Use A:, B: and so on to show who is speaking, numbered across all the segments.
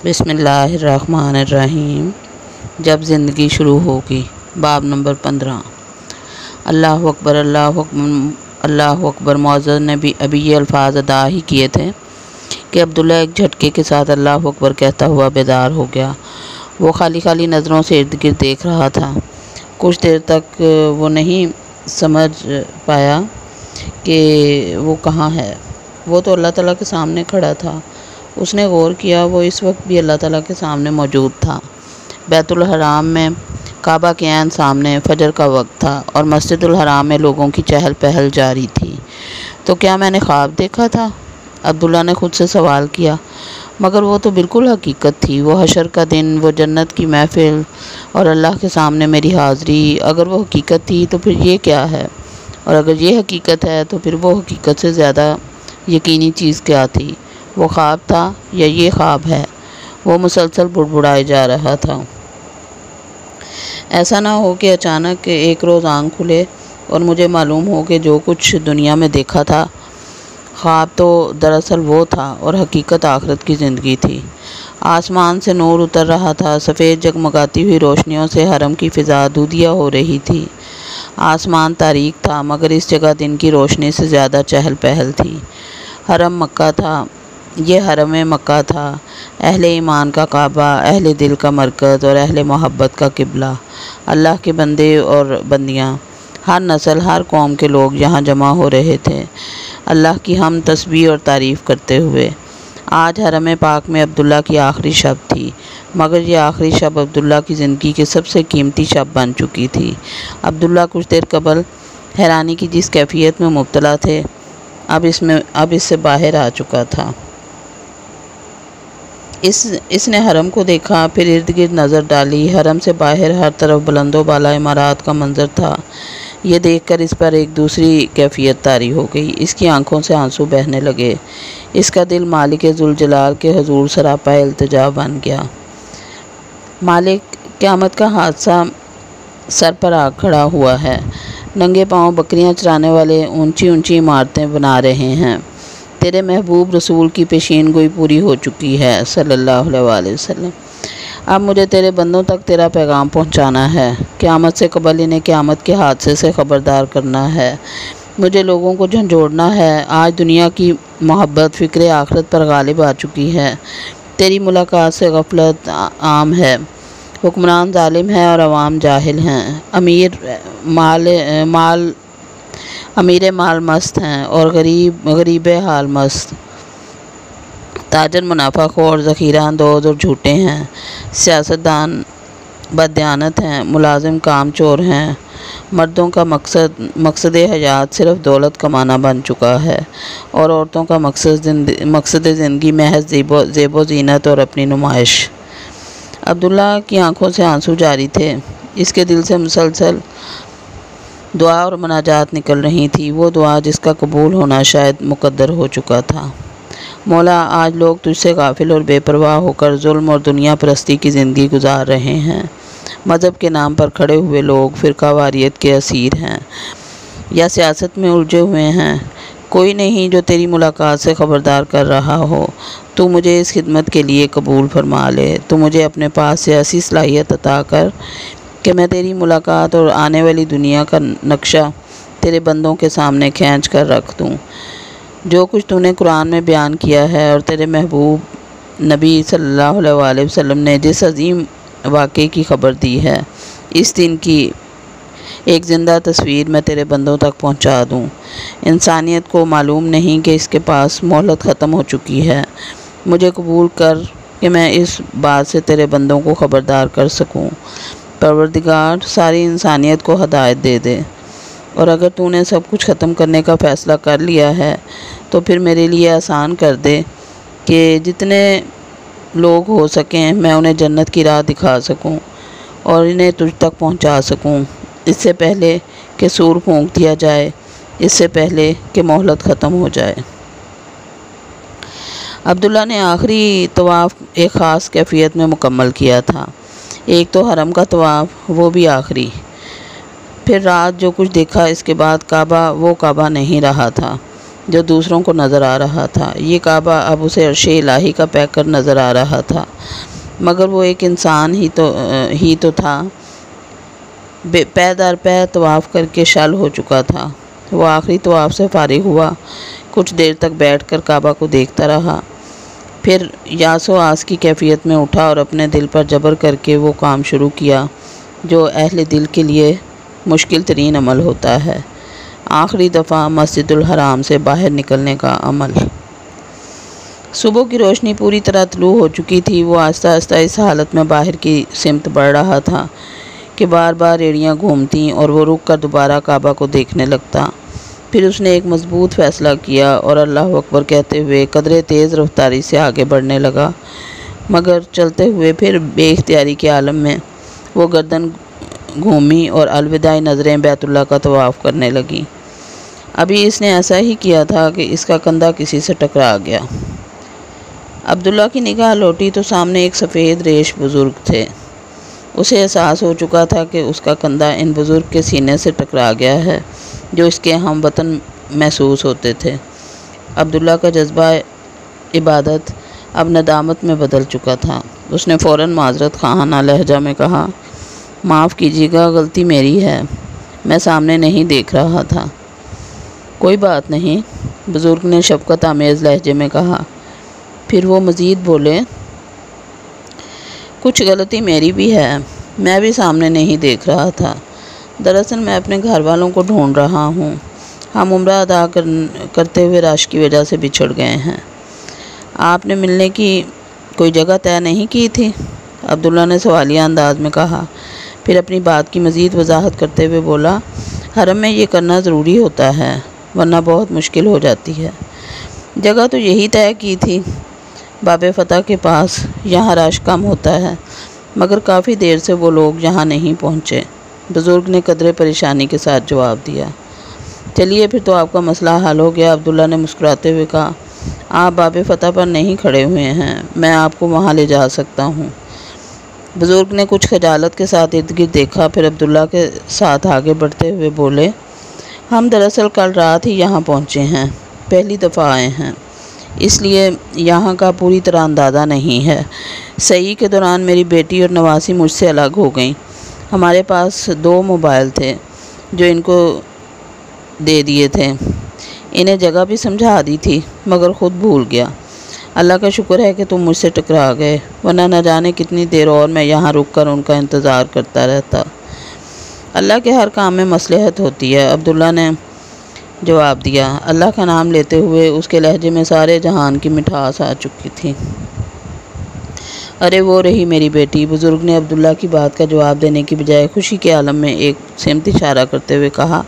A: بسم اللہ الرحمن الرحیم۔ جب زندگی شروع ہوگی، باب نمبر 15۔ اللہ اکبر اللہ اکبر اللہ اکبر۔ معزز نے بھی ابھی یہ الفاظ ادا ہی کیے تھے کہ عبداللہ ایک جھٹکے کے ساتھ اللہ اکبر کہتا ہوا بیدار ہو گیا۔ وہ خالی نظروں سے ارد گرد دیکھ رہا تھا۔ کچھ دیر تک وہ نہیں سمجھ پایا کہ وہ کہاں ہے۔ وہ تو اللہ تعالیٰ کے سامنے کھڑا تھا۔ اس نے غور کیا، وہ اس وقت بھی اللہ تعالیٰ کے سامنے موجود تھا۔ بیت الحرام میں کعبہ کے عین سامنے فجر کا وقت تھا اور مسجد الحرام میں لوگوں کی چہل پہل جاری تھی۔ تو کیا میں نے خواب دیکھا تھا؟ عبداللہ نے خود سے سوال کیا۔ مگر وہ تو بالکل حقیقت تھی۔ وہ حشر کا دن، وہ جنت کی محفل اور اللہ کے سامنے میری حاضری۔ اگر وہ حقیقت تھی تو پھر یہ کیا ہے؟ اور اگر یہ حقیقت ہے تو پھر وہ حقیقت سے زیادہ یقینی چیز کیا تھی؟ وہ خواب تھا یا یہ خواب ہے؟ وہ مسلسل بڑبڑائے جا رہا تھا۔ ایسا نہ ہو کہ اچانک ایک روز آنکھ کھلے اور مجھے معلوم ہو کہ جو کچھ دنیا میں دیکھا تھا خواب تو دراصل وہ تھا اور حقیقت آخرت کی زندگی تھی۔ آسمان سے نور اتر رہا تھا۔ سفید جگمگاتی ہوئی روشنیوں سے حرم کی فضا دودھیا ہو رہی تھی۔ آسمان تاریک تھا مگر اس جگہ دن کی روشنی سے زیادہ چہل پہل تھی۔ حرم مکہ تھا۔ یہ حرم مکہ تھا، اہل ایمان کا کعبہ، اہل دل کا مرکز اور اہل محبت کا قبلہ۔ اللہ کے بندے اور بندیاں، ہر نسل، ہر قوم کے لوگ یہاں جمع ہو رہے تھے، اللہ کی حمد، تسبیح اور تعریف کرتے ہوئے۔ آج حرم پاک میں عبداللہ کی آخری شب تھی، مگر یہ آخری شب عبداللہ کی زندگی کی سب سے قیمتی شب بن چکی تھی۔ عبداللہ کچھ دیر قبل حیرانی کی جس کیفیت میں مبتلا تھے، اب اس سے باہر آ چکا تھا۔ اس نے حرم کو دیکھا، پھر ارد گرد نظر ڈالی۔ حرم سے باہر ہر طرف بلند و بالا عمارات کا منظر تھا۔ یہ دیکھ کر اس پر ایک دوسری کیفیت طاری ہو گئی۔ اس کی آنکھوں سے آنسو بہنے لگے۔ اس کا دل مالک ذوالجلال کے حضور سراپا التجا بن گیا۔ مالک، قیامت کا حادثہ سر پر آ کھڑا ہوا ہے۔ ننگے پاؤں بکریاں چرانے والے اونچی عمارتیں بنا رہے ہیں۔ تیرے محبوب رسول کی پیشین گوئی پوری ہو چکی ہے صلی اللہ علیہ وآلہ وسلم۔ اب مجھے تیرے بندوں تک تیرا پیغام پہنچانا ہے۔ قیامت سے قبل انہیں قیامت کے حادثے سے خبردار کرنا ہے۔ مجھے لوگوں کو جھنجھوڑنا ہے۔ آج دنیا کی محبت فکر آخرت پر غالب آ چکی ہے۔ تیری ملاقات سے غفلت عام ہے۔ حکمران ظالم ہے اور عوام جاہل ہیں۔ امیر مال مست ہیں اور غریب حال مست۔ تاجر منافع خور، ذخیرہ اندوز اور جھوٹے ہیں۔ سیاستدان بددیانت ہیں، ملازم کام چور ہیں۔ مردوں کا مقصد حیات صرف دولت کمانا بن چکا ہے اور عورتوں کا مقصد زندگی محض زیب و زینت اور اپنی نمائش۔ عبداللہ کی آنکھوں سے آنسو جاری تھے۔ اس کے دل سے مسلسل دعا اور مناجات نکل رہی تھی، وہ دعا جس کا قبول ہونا شاید مقدر ہو چکا تھا۔ مولا، آج لوگ تجھ سے غافل اور بے پرواہ ہو کر ظلم اور دنیا پرستی کی زندگی گزار رہے ہیں۔ مذہب کے نام پر کھڑے ہوئے لوگ فرقہ واریت کے اسیر ہیں یا سیاست میں الجھے ہوئے ہیں۔ کوئی نہیں جو تیری ملاقات سے خبردار کر رہا ہو۔ تو مجھے اس خدمت کے لیے قبول فرما لے۔ تو مجھے اپنے پاس سے ایسی صلاحیت عطا کر کہ میں تیری ملاقات اور آنے والی دنیا کا نقشہ تیرے بندوں کے سامنے کھینچ کر رکھ دوں۔ جو کچھ تو نے قرآن میں بیان کیا ہے اور تیرے محبوب نبی صلی اللہ علیہ وآلہ وسلم نے جس عظیم واقعے کی خبر دی ہے، اس دن کی ایک زندہ تصویر میں تیرے بندوں تک پہنچا دوں۔ انسانیت کو معلوم نہیں کہ اس کے پاس مہلت ختم ہو چکی ہے۔ مجھے قبول کر کہ میں اس بات سے تیرے بندوں کو خبردار کر سکوں۔ پروردگار، ساری انسانیت کو ہدایت دے دے، اور اگر تو نے سب کچھ ختم کرنے کا فیصلہ کر لیا ہے تو پھر میرے لیے آسان کر دے کہ جتنے لوگ ہو سکیں میں انہیں جنت کی راہ دکھا سکوں اور انہیں تجھ تک پہنچا سکوں، اس سے پہلے کہ سور پھونک دیا جائے، اس سے پہلے کہ مہلت ختم ہو جائے۔ عبداللہ نے آخری طواف ایک خاص کیفیت میں مکمل کیا تھا۔ ایک تو حرم کا طواف، وہ بھی آخری۔ پھر رات جو کچھ دیکھا، اس کے بعد کعبہ وہ کعبہ نہیں رہا تھا۔ جو دوسروں کو نظر آ رہا تھا۔ یہ کعبہ اب اسے عرش الہی کا پیکر نظر آ رہا تھا، مگر وہ ایک انسان ہی تو تھا۔ پے در پے طواف کر کے شل ہو چکا تھا۔ وہ آخری طواف سے فارغ ہوا، کچھ دیر تک بیٹھ کر کعبہ کو دیکھتا رہا، پھر یاس و آس کی کیفیت میں اٹھا اور اپنے دل پر جبر کر کے وہ کام شروع کیا جو اہل دل کے لیے مشکل ترین عمل ہوتا ہے، آخری دفعہ مسجد الحرام سے باہر نکلنے کا عمل۔ صبح کی روشنی پوری طرح طلوع ہو چکی تھی۔ وہ آہستہ آہستہ اس حالت میں باہر کی سمت بڑھ رہا تھا کہ بار بار ایڑیاں گھومتیں اور وہ رک کر دوبارہ کعبہ کو دیکھنے لگتا۔ پھر اس نے ایک مضبوط فیصلہ کیا اور اللہ اکبر کہتے ہوئے قدرے تیز رفتاری سے آگے بڑھنے لگا، مگر چلتے ہوئے پھر بے اختیاری کے عالم میں وہ گردن گھومی اور الوداعی نظریں بیت اللہ کا طواف کرنے لگیں۔ ابھی اس نے ایسا ہی کیا تھا کہ اس کا کندھا کسی سے ٹکرا گیا۔ عبداللہ کی نگاہ لوٹی تو سامنے ایک سفید ریش بزرگ تھے۔ اسے احساس ہو چکا تھا کہ اس کا کندھا ان بزرگ کے سینے سے ٹکرا گیا ہے جو اس کے ہم وطن محسوس ہوتے تھے۔ عبداللہ کا جذبہ عبادت اب ندامت میں بدل چکا تھا۔ اس نے فوراً معذرت خواہانہ لہجہ میں کہا، معاف کیجیے گا، غلطی میری ہے، میں سامنے نہیں دیکھ رہا تھا۔ کوئی بات نہیں، بزرگ نے شفقت آمیز لہجے میں کہا۔ پھر وہ مزید بولے، کچھ غلطی میری بھی ہے، میں بھی سامنے نہیں دیکھ رہا تھا۔ دراصل میں اپنے گھر والوں کو ڈھونڈ رہا ہوں، ہم عمرہ ادا کرتے ہوئے رش کی وجہ سے بچھڑ گئے ہیں۔ آپ نے ملنے کی کوئی جگہ طے نہیں کی تھی؟ عبداللہ نے سوالیہ انداز میں کہا، پھر اپنی بات کی مزید وضاحت کرتے ہوئے بولا، حرم میں یہ کرنا ضروری ہوتا ہے ورنہ بہت مشکل ہو جاتی ہے۔ جگہ تو یہی طے کی تھی، باب فتح کے پاس، یہاں رش کم ہوتا ہے، مگر کافی دیر سے وہ لوگ یہاں نہیں پہنچے۔ بزرگ نے قدرے پریشانی کے ساتھ جواب دیا۔ چلیے پھر تو آپ کا مسئلہ حل ہو گیا، عبداللہ نے مسکراتے ہوئے کہا۔ آپ باب فتح پر نہیں کھڑے ہوئے ہیں، میں آپ کو وہاں لے جا سکتا ہوں۔ بزرگ نے کچھ خجالت کے ساتھ ارد گرد دیکھا، پھر عبداللہ کے ساتھ آگے بڑھتے ہوئے بولے، ہم دراصل کل رات ہی یہاں پہنچے ہیں، پہلی دفعہ آئے ہیں، اس لیے یہاں کا پوری طرح اندازہ نہیں ہے۔ سعی کے دوران میری بیٹی اور نواسی مجھ سے الگ ہو گئیں۔ ہمارے پاس 2 موبائل تھے جو ان کو دے دیے تھے، انہیں جگہ بھی سمجھا دی تھی، مگر خود بھول گیا۔ اللہ کا شکر ہے کہ تم مجھ سے ٹکرا گئے، ورنہ نہ جانے کتنی دیر اور میں یہاں رک کر ان کا انتظار کرتا رہتا۔ اللہ کے ہر کام میں مصلحت ہوتی ہے، عبداللہ نے جواب دیا۔ اللہ کا نام لیتے ہوئے اس کے لہجے میں سارے جہان کی مٹھاس آ چکی تھی۔ ارے وہ رہی میری بیٹی، بزرگ نے عبداللہ کی بات کا جواب دینے کی بجائے خوشی کے عالم میں ایک سمت اشارہ کرتے ہوئے کہا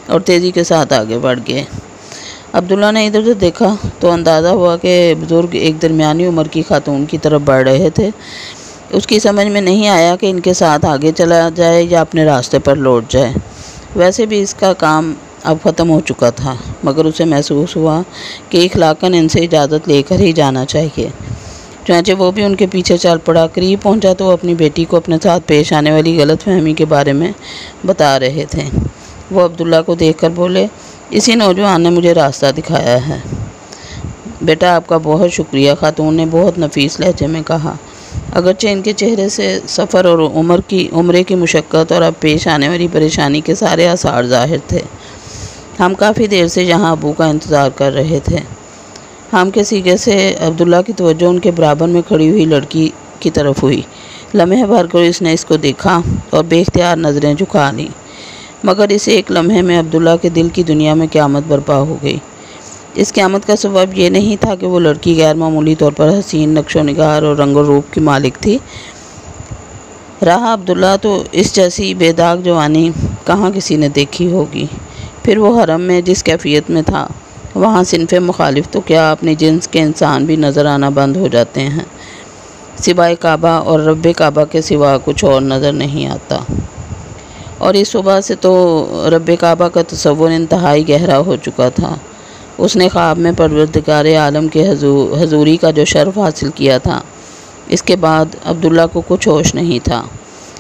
A: اور تیزی کے ساتھ آگے بڑھ گئے۔ عبداللہ نے ادھر ادھر دیکھا تو اندازہ ہوا کہ بزرگ ایک درمیانی عمر کی خاتون کی طرف بڑھ رہے تھے۔ اس کی سمجھ میں نہیں آیا کہ ان کے ساتھ آگے چلا جائے یا اپنے راستے پر لوٹ جائے۔ ویسے بھی اس کا کام اب ختم ہو چکا تھا، مگر اسے محسوس ہوا کہ اخلاقاً ان سے اجازت لے کر ہی جانا چاہیے۔ چنانچہ وہ بھی ان کے پیچھے چل پڑا۔ قریب پہنچا تو وہ اپنی بیٹی کو اپنے ساتھ پیش آنے والی غلط فہمی کے بارے میں بتا رہے تھے۔ وہ عبداللہ کو دیکھ کر بولے، اسی نوجوان نے مجھے راستہ دکھایا ہے۔ بیٹا آپ کا بہت شکریہ، خاتون نے بہت نفیس لہجے میں کہا، اگرچہ ان کے چہرے سے سفر اور عمرے کی مشقت اور اب پیش آنے والی پریشانی کے سارے آثار ظاہر تھے۔ ہم کافی دیر سے یہاں ابو کا انتظار کر رہے تھے۔ ہم کے سیگے سے عبداللہ کی توجہ ان کے برابر میں کھڑی ہوئی لڑکی کی طرف ہوئی۔ لمحے بھر کر اس نے اس کو دیکھا اور بے اختیار نظریں جھکا لیں، مگر اس ایک لمحے میں عبداللہ کے دل کی دنیا میں قیامت برپا ہو گئی۔ اس قیامت کا سبب یہ نہیں تھا کہ وہ لڑکی غیر معمولی طور پر حسین نقش و نگار اور رنگ و روپ کی مالک تھی۔ رہا عبداللہ تو اس جیسی بے داغ جوانی کہاں کسی نے دیکھی ہوگی۔ پھر وہ حرم میں جس کیفیت میں تھا، وہاں صنف مخالف تو کیا اپنی جنس کے انسان بھی نظر آنا بند ہو جاتے ہیں، سوائے کعبہ اور رب کعبہ کے سوا کچھ اور نظر نہیں آتا۔ اور اس صبح سے تو رب کعبہ کا تصور انتہائی گہرا ہو چکا تھا۔ اس نے خواب میں پروردگار عالم کے حضوری کا جو شرف حاصل کیا تھا، اس کے بعد عبداللہ کو کچھ ہوش نہیں تھا۔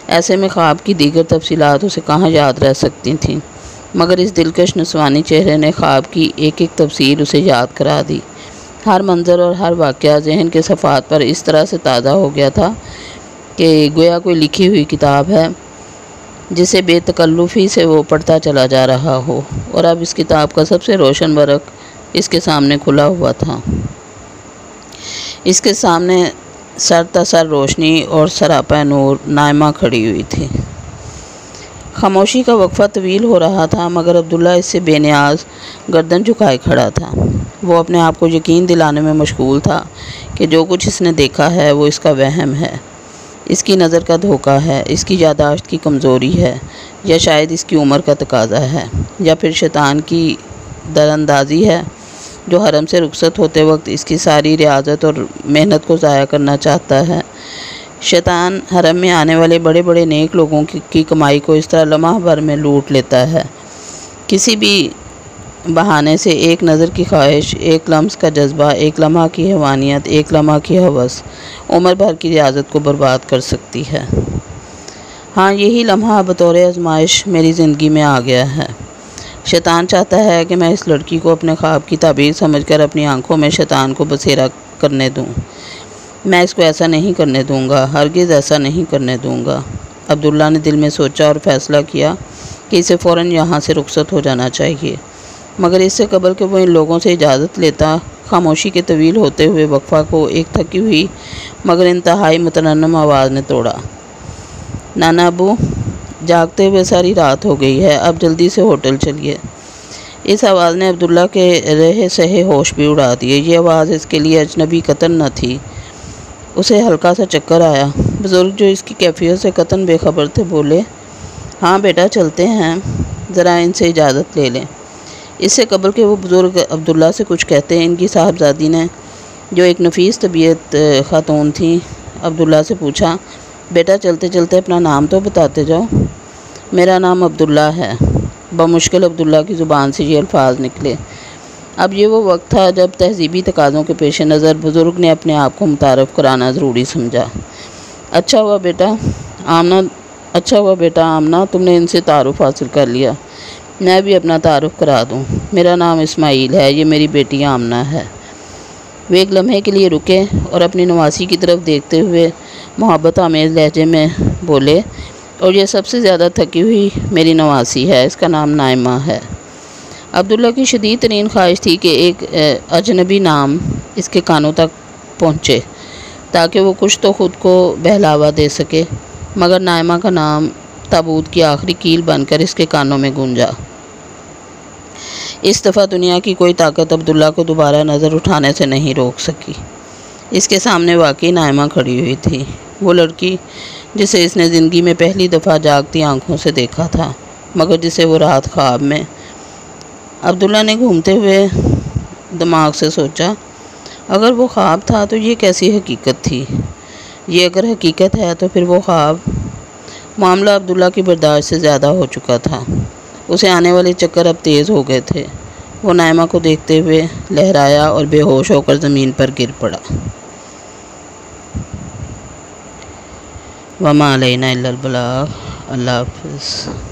A: ایسے میں خواب کی دیگر تفصیلات اسے کہاں یاد رہ سکتی تھیں۔ مگر اس دلکش نسوانی چہرے نے خواب کی ایک ایک تفصیل اسے یاد کرا دی۔ ہر منظر اور ہر واقعہ ذہن کے صفحات پر اس طرح سے تازہ ہو گیا تھا کہ گویا کوئی لکھی ہوئی کتاب ہے جسے بے تکلفی سے وہ پڑھتا چلا جا رہا ہو، اور اب اس کتاب کا سب سے روشن ورق اس کے سامنے کھلا ہوا تھا۔ اس کے سامنے سر تسر روشنی اور سراپا نور نائمہ کھڑی ہوئی تھی۔ خاموشی کا وقفہ طویل ہو رہا تھا، مگر عبداللہ اس سے بے نیاز گردن جھکائے کھڑا تھا۔ وہ اپنے آپ کو یقین دلانے میں مشغول تھا کہ جو کچھ اس نے دیکھا ہے وہ اس کا وہم ہے، اس کی نظر کا دھوکہ ہے، اس کی یادداشت کی کمزوری ہے، یا شاید اس کی عمر کا تقاضا ہے، یا پھر شیطان کی دراندازی ہے جو حرم سے رخصت ہوتے وقت اس کی ساری ریاضت اور محنت کو ضائع کرنا چاہتا ہے۔ شیطان حرم میں آنے والے بڑے بڑے نیک لوگوں کی کمائی کو اس طرح لمحہ بھر میں لوٹ لیتا ہے، کسی بھی بہانے سے ایک نظر کی خواہش، ایک لمس کا جذبہ، ایک لمحہ کی حیوانیت، ایک لمحہ کی ہوس عمر بھر کی ریاضت کو برباد کر سکتی ہے۔ ہاں، یہی لمحہ بطور آزمائش میری زندگی میں آ گیا ہے۔ شیطان چاہتا ہے کہ میں اس لڑکی کو اپنے خواب کی تعبیر سمجھ کر اپنی آنکھوں میں شیطان کو بسیرا کرنے دوں۔ میں اس کو ایسا نہیں کرنے دوں گا، ہرگز ایسا نہیں کرنے دوں گا۔ عبداللہ نے دل میں سوچا اور فیصلہ کیا کہ اسے فوراً یہاں سے رخصت ہو جانا چاہیے، مگر اس سے قبل کہ وہ ان لوگوں سے اجازت لیتا، خاموشی کے طویل ہوتے ہوئے وقفہ کو ایک تھکی ہوئی مگر انتہائی مترنم آواز نے توڑا۔ نانا ابو، جاگتے ہوئے ساری رات ہو گئی ہے، اب جلدی سے ہوٹل چلیے۔ اس آواز نے عبداللہ کے رہے سہے ہوش بھی اڑا دیے۔ یہ آواز اس کے لیے اجنبی قطعاً نہ تھی۔ اسے ہلکا سا چکر آیا۔ بزرگ جو اس کی کیفیت سے قطعاً بے خبر تھے بولے، ہاں بیٹا چلتے ہیں، ذرا ان سے اجازت لے لیں۔ اس سے قبل کہ وہ بزرگ عبداللہ سے کچھ کہتے، ان کی صاحبزادی نے، جو ایک نفیس طبیعت خاتون تھیں، عبداللہ سے پوچھا، بیٹا چلتے چلتے اپنا نام تو بتاتے جاؤ۔ میرا نام عبداللہ ہے۔ بمشکل عبداللہ کی زبان سے یہ الفاظ نکلے۔ اب یہ وہ وقت تھا جب تہذیبی تقاضوں کے پیش نظر بزرگ نے اپنے آپ کو متعارف کرانا ضروری سمجھا۔ اچھا ہوا بیٹا آمنہ، تم نے ان سے تعارف حاصل کر لیا۔ میں بھی اپنا تعارف کرا دوں۔ میرا نام اسماعیل ہے، یہ میری بیٹی آمنہ ہے۔ وہ ایک لمحے کے لیے رکے اور اپنی نواسی کی طرف دیکھتے ہوئے محبت آمیز لہجے میں بولے، اور یہ سب سے زیادہ تھکی ہوئی میری نواسی ہے، اس کا نام نائمہ ہے۔ عبداللہ کی شدید ترین خواہش تھی کہ ایک اجنبی نام اس کے کانوں تک پہنچے تاکہ وہ کچھ تو خود کو بہلاوا دے سکے، مگر نائمہ کا نام تابوت کی آخری کیل بن کر اس کے کانوں میں گونجا۔ اس دفعہ دنیا کی کوئی طاقت عبداللہ کو دوبارہ نظر اٹھانے سے نہیں روک سکی۔ اس کے سامنے واقعی نائمہ کھڑی ہوئی تھی، وہ لڑکی جسے اس نے زندگی میں پہلی دفعہ جاگتی آنکھوں سے دیکھا تھا، مگر جسے وہ رات خواب میں۔ عبداللہ نے گھومتے ہوئے دماغ سے سوچا، اگر وہ خواب تھا تو یہ کیسی حقیقت تھی؟ یہ اگر حقیقت ہے تو پھر وہ خواب؟ معاملہ عبداللہ کی برداشت سے زیادہ ہو چکا تھا۔ اسے آنے والے چکر اب تیز ہو گئے تھے۔ وہ نائمہ کو دیکھتے ہوئے لہرایا اور بے ہوش ہو کر زمین پر گر پڑا۔ وما علینا الا البلاغ۔ اللہ حافظ۔